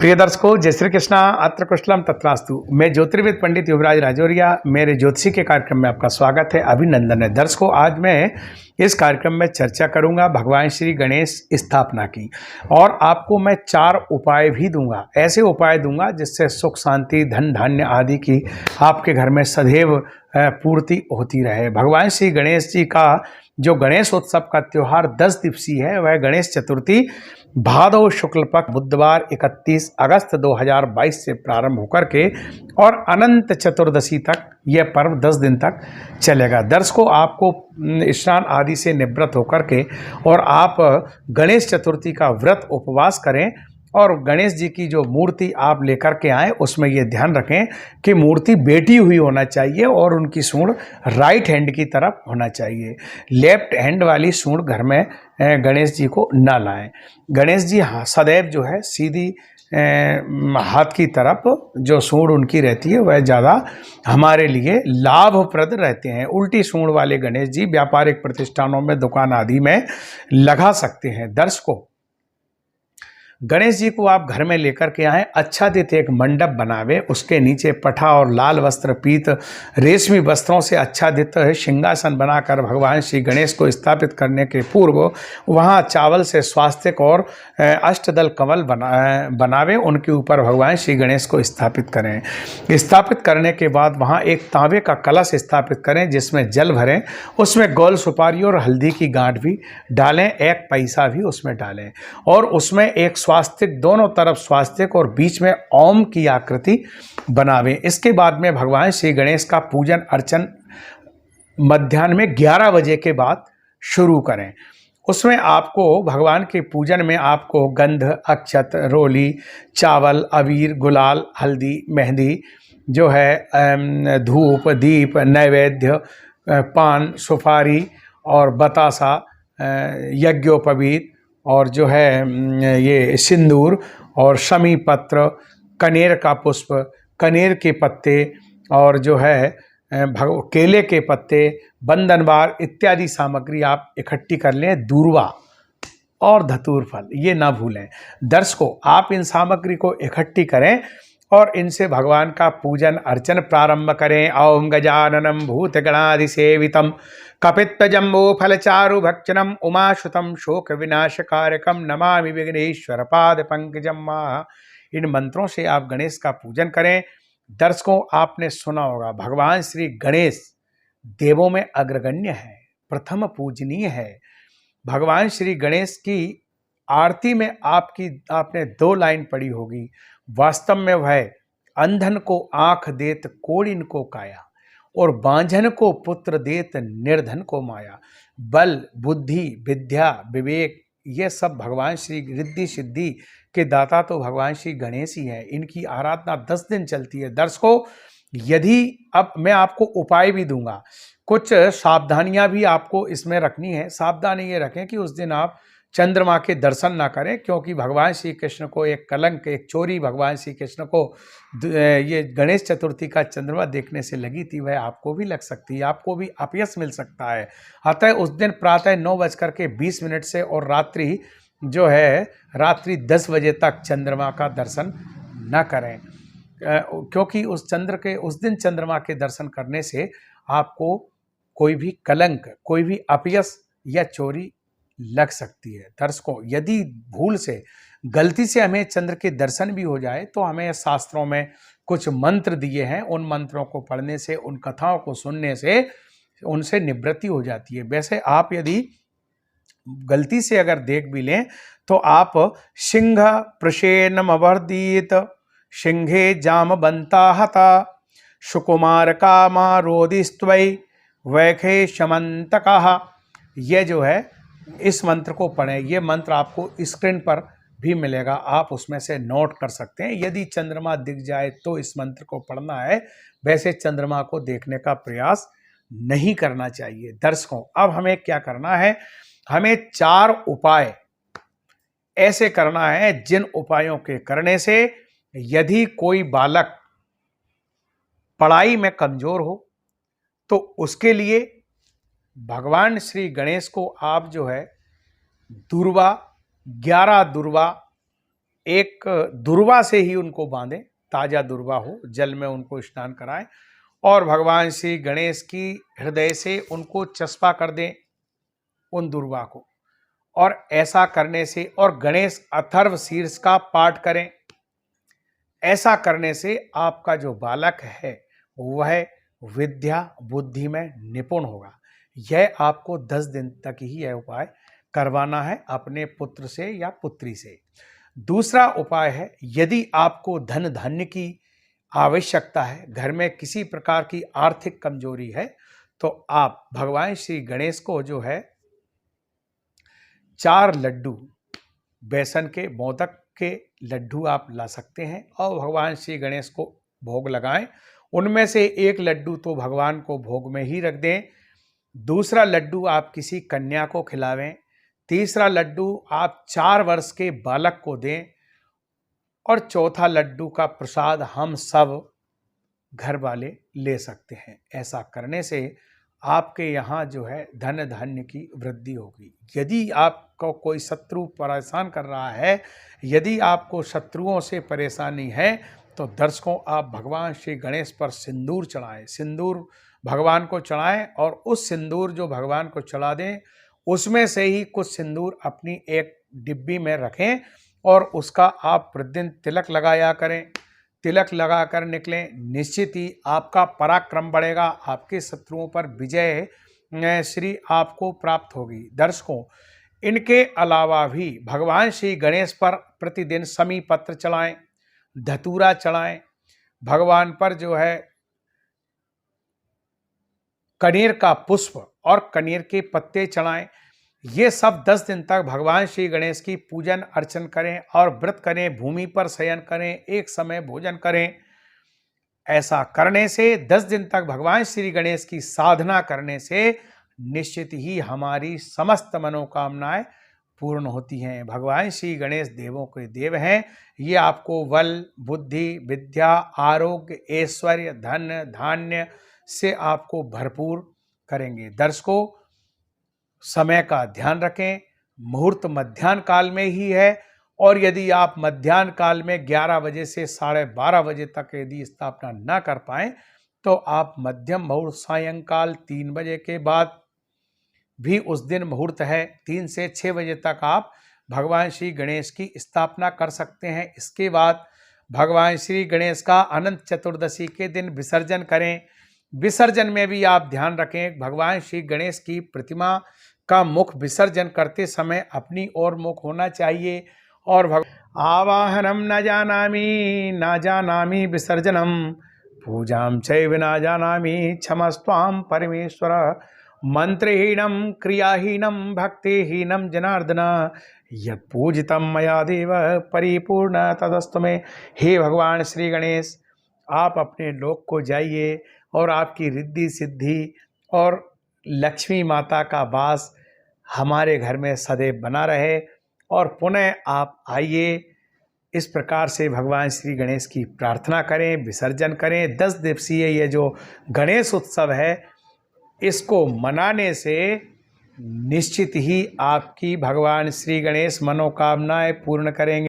प्रिय दर्शकों, जय श्री कृष्णा। अत्र कुशलम तत्रास्तु। मैं ज्योतिर्विद पंडित युवराज राजौरिया मेरे ज्योतिषी के कार्यक्रम में आपका स्वागत है, अभिनंदन है। दर्शकों, आज मैं इस कार्यक्रम में चर्चा करूंगा भगवान श्री गणेश स्थापना की, और आपको मैं 4 उपाय भी दूंगा। ऐसे उपाय दूंगा जिससे सुख शांति धन धान्य आदि की आपके घर में सदैव पूर्ति होती रहे। भगवान श्री गणेश जी का जो गणेश उत्सव का त्यौहार 10 दिवसीय है, वह गणेश चतुर्थी भादव शुक्ल पक्ष बुधवार 31 अगस्त 2022 से प्रारंभ होकर के और अनंत चतुर्दशी तक यह पर्व 10 दिन तक चलेगा। दर्शकों, आपको स्नान आदि से निवृत्त होकर के और आप गणेश चतुर्थी का व्रत उपवास करें और गणेश जी की जो मूर्ति आप लेकर के आएँ, उसमें ये ध्यान रखें कि मूर्ति बैठी हुई होना चाहिए और उनकी सूंड राइट हैंड की तरफ होना चाहिए। लेफ्ट हैंड वाली सूंड घर में गणेश जी को न लाएं। गणेश जी सदैव जो है सीधी हाथ की तरफ जो सूंड उनकी रहती है वह ज़्यादा हमारे लिए लाभप्रद रहते हैं। उल्टी सूंड वाले गणेश जी व्यापारिक प्रतिष्ठानों में, दुकान आदि में लगा सकते हैं। दर्शकों, गणेश जी को आप घर में लेकर के आएँ, आच्छादित एक मंडप बनावे, उसके नीचे पठा और लाल वस्त्र पीत रेशमी वस्त्रों से आच्छादित सिंहासन बनाकर भगवान श्री गणेश को स्थापित करने के पूर्व वहाँ चावल से स्वास्तिक और अष्टदल कमल बनावे, उनके ऊपर भगवान श्री गणेश को स्थापित करें। स्थापित करने के बाद वहाँ एक तांबे का कलश स्थापित करें जिसमें जल भरें, उसमें गोल सुपारी और हल्दी की गांठ भी डालें, 1 पैसा भी उसमें डालें और उसमें एक स्वास्तिक, दोनों तरफ स्वास्तिक और बीच में ओम की आकृति बनावें। इसके बाद में भगवान श्री गणेश का पूजन अर्चन मध्याह्न में 11 बजे के बाद शुरू करें। उसमें आपको भगवान के पूजन में आपको गंध, अक्षत, रोली, चावल, अबीर, गुलाल, हल्दी, मेहंदी जो है, धूप, दीप, नैवेद्य, पान, सुपारी और बतासा, यज्ञोपवीत और जो है ये सिंदूर और शमी पत्र, कनेर का पुष्प, कनेर के पत्ते और जो है केले के पत्ते, बंधनवार इत्यादि सामग्री आप इकट्ठी कर लें। दूर्वा और धतूर फल ये ना भूलें। दर्शकों, आप इन सामग्री को इकट्ठी करें और इनसे भगवान का पूजन अर्चन प्रारंभ करें। ओम गजाननम भूतगणाधिसेवितम कपित्तजम्बो फलचारु भक्षणम उमाशुतम शोक विनाशकारकम नमामि विघ्नेश्वर पाद पंकजम माह। इन मंत्रों से आप गणेश का पूजन करें। दर्शकों, आपने सुना होगा भगवान श्री गणेश देवों में अग्रगण्य है, प्रथम पूजनीय है। भगवान श्री गणेश की आरती में आपने 2 लाइन पढ़ी होगी। वास्तव में वह अंधन को आंख देत कोड़िन को काया और बांझन को पुत्र देत निर्धन को माया। बल, बुद्धि, विद्या, विवेक ये सब भगवान श्री रिद्धि सिद्धि के दाता तो भगवान श्री गणेश ही है। इनकी आराधना 10 दिन चलती है। दर्शकों, यदि अब मैं आपको उपाय भी दूंगा, कुछ सावधानियां भी आपको इसमें रखनी है। सावधानी ये रखें कि उस दिन आप चंद्रमा के दर्शन ना करें, क्योंकि भगवान श्री कृष्ण को एक कलंक, एक चोरी भगवान श्री कृष्ण को ये गणेश चतुर्थी का चंद्रमा देखने से लगी थी, वह आपको भी लग सकती है, आपको भी अपयश मिल सकता है। अतः उस दिन प्रातः 9:20 से और रात्रि जो है रात्रि 10 बजे तक चंद्रमा का दर्शन न करें, क्योंकि उस दिन चंद्रमा के दर्शन करने से आपको कोई भी कलंक, कोई भी अपयश या चोरी लग सकती है। दर्शकों, यदि भूल से, गलती से हमें चंद्र के दर्शन भी हो जाए तो हमें शास्त्रों में कुछ मंत्र दिए हैं, उन मंत्रों को पढ़ने से, उन कथाओं को सुनने से उनसे निवृत्ति हो जाती है। वैसे आप यदि गलती से अगर देख भी लें तो आप सिंह प्रशेनमवर्दीत सिंहे जाम बंता हता सुकुमार कामा रोदिस्त्वै वैखे शमंतकः, ये जो है इस मंत्र को पढ़ें। ये मंत्र आपको स्क्रीन पर भी मिलेगा, आप उसमें से नोट कर सकते हैं। यदि चंद्रमा दिख जाए तो इस मंत्र को पढ़ना है, वैसे चंद्रमा को देखने का प्रयास नहीं करना चाहिए। दर्शकों, अब हमें क्या करना है, हमें 4 उपाय ऐसे करना है जिन उपायों के करने से यदि कोई बालक पढ़ाई में कमजोर हो तो उसके लिए भगवान श्री गणेश को आप जो है दुर्वा, 11 दुर्वा एक दुर्वा से ही उनको बांधें, ताज़ा दुर्वा हो, जल में उनको स्नान कराएं और भगवान श्री गणेश की हृदय से उनको चस्पा कर दें उन दुर्वा को। और ऐसा करने से, और गणेश अथर्व शीर्ष का पाठ करें। ऐसा करने से आपका जो बालक है वह विद्या बुद्धि में निपुण होगा। यह आपको 10 दिन तक ही यह उपाय करवाना है अपने पुत्र से या पुत्री से। दूसरा उपाय है, यदि आपको धन धान्य की आवश्यकता है, घर में किसी प्रकार की आर्थिक कमजोरी है, तो आप भगवान श्री गणेश को जो है 4 लड्डू, बेसन के मोदक के लड्डू आप ला सकते हैं और भगवान श्री गणेश को भोग लगाएं। उनमें से एक लड्डू तो भगवान को भोग में ही रख दें, दूसरा लड्डू आप किसी कन्या को खिलावें, तीसरा लड्डू आप 4 वर्ष के बालक को दें और चौथा लड्डू का प्रसाद हम सब घर वाले ले सकते हैं। ऐसा करने से आपके यहाँ जो है धन धान्य की वृद्धि होगी। यदि आपको कोई शत्रु परेशान कर रहा है, यदि आपको शत्रुओं से परेशानी है, तो दर्शकों आप भगवान श्री गणेश पर सिंदूर चढ़ाएं, सिंदूर भगवान को चढ़ाएं और उस सिंदूर जो भगवान को चढ़ा दें उसमें से ही कुछ सिंदूर अपनी एक डिब्बी में रखें और उसका आप प्रतिदिन तिलक लगाया करें। तिलक लगाकर निकलें, निश्चित ही आपका पराक्रम बढ़ेगा, आपके शत्रुओं पर विजय श्री आपको प्राप्त होगी। दर्शकों, इनके अलावा भी भगवान श्री गणेश पर प्रतिदिन समी पत्र चढ़ाएं, धतूरा चढ़ाएं, भगवान पर जो है कनेर का पुष्प और कनेर के पत्ते चढ़ाएं। ये सब 10 दिन तक भगवान श्री गणेश की पूजन अर्चन करें और व्रत करें, भूमि पर शयन करें, एक समय भोजन करें। ऐसा करने से 10 दिन तक भगवान श्री गणेश की साधना करने से निश्चित ही हमारी समस्त मनोकामनाएं पूर्ण होती हैं। भगवान श्री गणेश देवों के देव हैं। ये आपको बल, बुद्धि, विद्या, आरोग्य, ऐश्वर्य, धन धान्य से आपको भरपूर करेंगे। दर्शकों, समय का ध्यान रखें, मुहूर्त मध्याह्न काल में ही है और यदि आप मध्याह्न काल में 11 बजे से 12:30 बजे तक यदि स्थापना न कर पाएँ तो आप मध्यम मुहूर्त सायंकाल 3 बजे के बाद भी उस दिन मुहूर्त है, 3 से 6 बजे तक आप भगवान श्री गणेश की स्थापना कर सकते हैं। इसके बाद भगवान श्री गणेश का अनंत चतुर्दशी के दिन विसर्जन करें। विसर्जन में भी आप ध्यान रखें, भगवान श्री गणेश की प्रतिमा का मुख विसर्जन करते समय अपनी ओर मुख होना चाहिए। और आवाहनम न जानामि विसर्जनम पूजाम चैव न जानामि क्षमस्त्वां परमेश्वर मंत्रहीनम क्रियाहीनम भक्तिहीनम जनार्दन यत् पूजितम मया देव परिपूर्ण तदस्तु मे। हे भगवान श्री गणेश, आप अपने लोक को जाइए और आपकी रिद्धि सिद्धि और लक्ष्मी माता का वास हमारे घर में सदैव बना रहे और पुनः आप आइए। इस प्रकार से भगवान श्री गणेश की प्रार्थना करें, विसर्जन करें। 10 दिवसीय ये जो गणेश उत्सव है, इसको मनाने से निश्चित ही आपकी भगवान श्री गणेश मनोकामनाएं पूर्ण करेंगे।